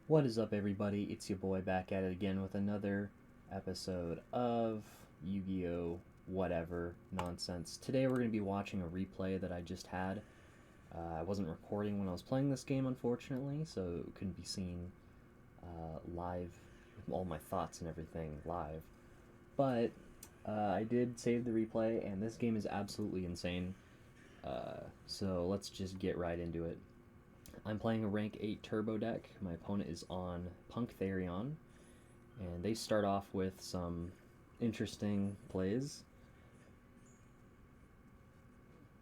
What is up, everybody? It's your boy back at it again with another episode of Yu-Gi-Oh! Whatever nonsense. Today we're going to be watching a replay that I just had. I wasn't recording when I was playing this game, unfortunately, so it couldn't be seen live, with all my thoughts and everything live. But I did save the replay, and this game is absolutely insane. So let's just get right into it. I'm playing a rank 8 turbo deck. My opponent is on P.U.N.K Therion, and they start off with some interesting plays.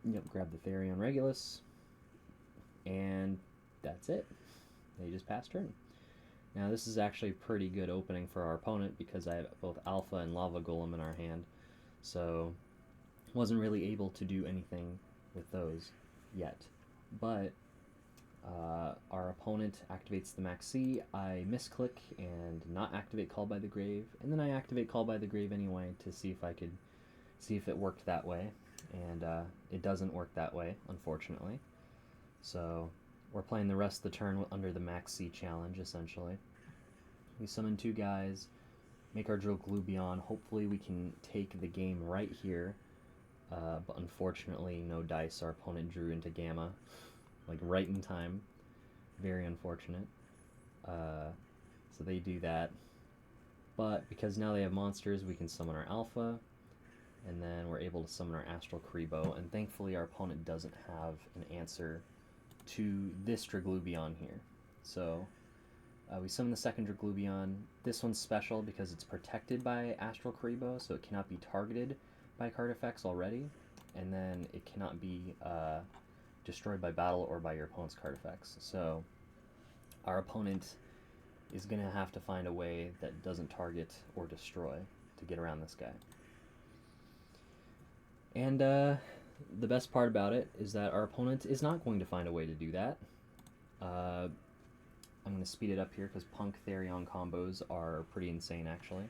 Yep, grab the Therion Regulus, and that's it. They just pass turn. Now this is actually a pretty good opening for our opponent because I have both Alpha and Lava Golem in our hand, so wasn't really able to do anything with those yet. But our opponent activates the Maxi. I misclick and not activate Call by the Grave, and then I activate Call by the Grave anyway to see if it worked that way, and it doesn't work that way, unfortunately. So we're playing the rest of the turn under the Maxi challenge, essentially. We summon two guys, make our drill Glubion. Hopefully we can take the game right here, but unfortunately no dice. Our opponent drew into Gamma, like right in time. Very unfortunate. So they do that. But because now they have monsters, we can summon our Alpha, and then we're able to summon our Astral Karibo, and thankfully our opponent doesn't have an answer to this Draglubion here. So we summon the second Draglubion. This one's special because it's protected by Astral Karibo, so it cannot be targeted by card effects already, and then it cannot be destroyed by battle or by your opponent's card effects. So our opponent is going to have to find a way that doesn't target or destroy to get around this guy. And the best part about it is that our opponent is not going to find a way to do that. I'm going to speed it up here because P.U.N.K Therion combos are pretty insane, actually.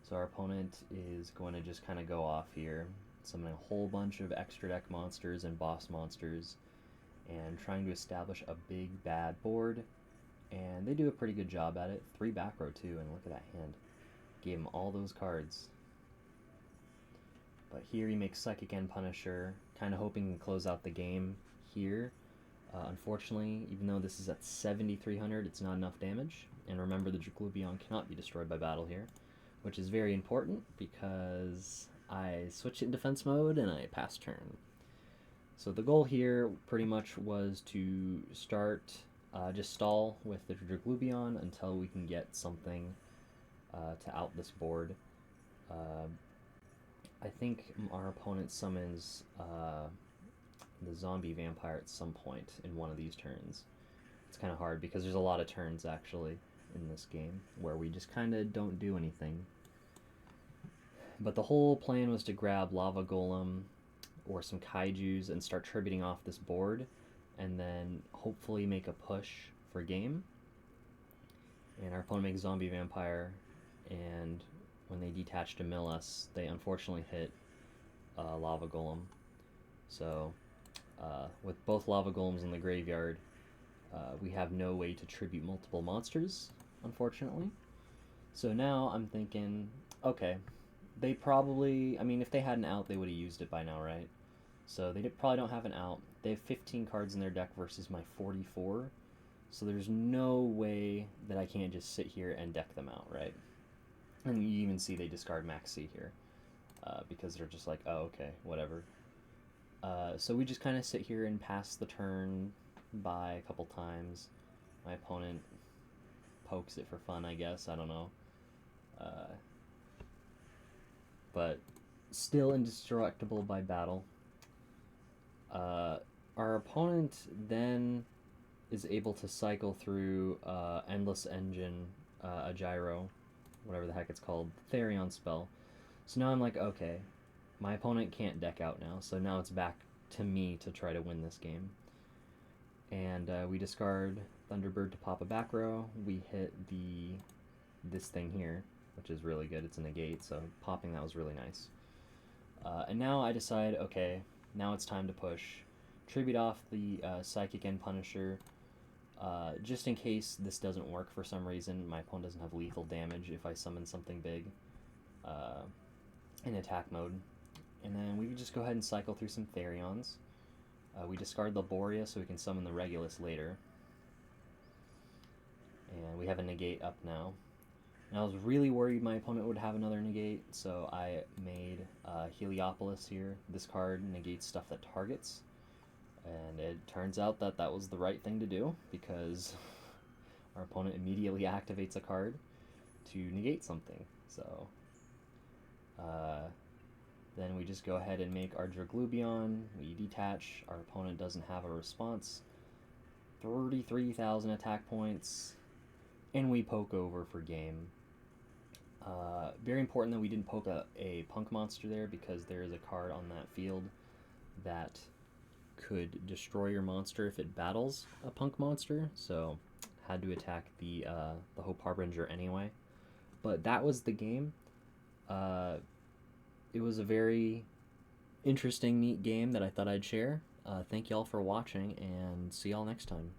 So our opponent is going to just kind of go off here, summoning a whole bunch of extra deck monsters and boss monsters, and trying to establish a big bad board. And they do a pretty good job at it. 3 back row too, and look at that hand. Gave him all those cards. But here he makes Psychic End Punisher, kind of hoping to close out the game here. Unfortunately, even though this is at 7,300, it's not enough damage. And remember, the Draglubion cannot be destroyed by battle here, which is very important because I switch it in defense mode and I pass turn. So the goal here pretty much was to start, just stall with the Draglubion until we can get something to out this board. I think our opponent summons the zombie vampire at some point in one of these turns. It's kind of hard because there's a lot of turns actually in this game where we just kind of don't do anything. But the whole plan was to grab Lava Golem or some Kaijus and start tributing off this board, and then hopefully make a push for game. And our opponent makes Zombie Vampire, and when they detach to mill us, they unfortunately hit Lava Golem. So with both Lava Golems in the graveyard, we have no way to tribute multiple monsters, unfortunately. So now I'm thinking, okay, they probably, I mean, if they had an out, they would have used it by now, right? So they probably don't have an out. They have 15 cards in their deck versus my 44. So there's no way that I can't just sit here and deck them out, right? And you even see they discard Maxi here because they're just like, oh, okay, whatever. So we just kind of sit here and pass the turn by a couple times. My opponent pokes it for fun, I guess. I don't know. But still indestructible by battle. Our opponent then is able to cycle through Endless Engine, a gyro, whatever the heck it's called, Therion spell. So now I'm like, okay, my opponent can't deck out now, so now it's back to me to try to win this game. And we discard Thunderbird to pop a back row. We hit this thing here, which is really good. It's a negate, so popping that was really nice. And now I decide, okay, now it's time to push. Tribute off the Psychic End Punisher, just in case this doesn't work for some reason, my opponent doesn't have lethal damage if I summon something big in attack mode. And then we can just go ahead and cycle through some Therions. We discard the Borea so we can summon the Regulus later. And we have a negate up now. And I was really worried my opponent would have another negate, so I made Heliopolis here. This card negates stuff that targets. And it turns out that that was the right thing to do, because our opponent immediately activates a card to negate something. So then we just go ahead and make our Draglubion. We detach. Our opponent doesn't have a response. 33,000 attack points. And we poke over for game. Very important that we didn't poke a punk monster there, because there is a card on that field that could destroy your monster if it battles a punk monster, so had to attack the Hope Harbinger anyway. But that was the game. It was a very interesting, neat game that I thought I'd share. Thank y'all for watching, and see y'all next time.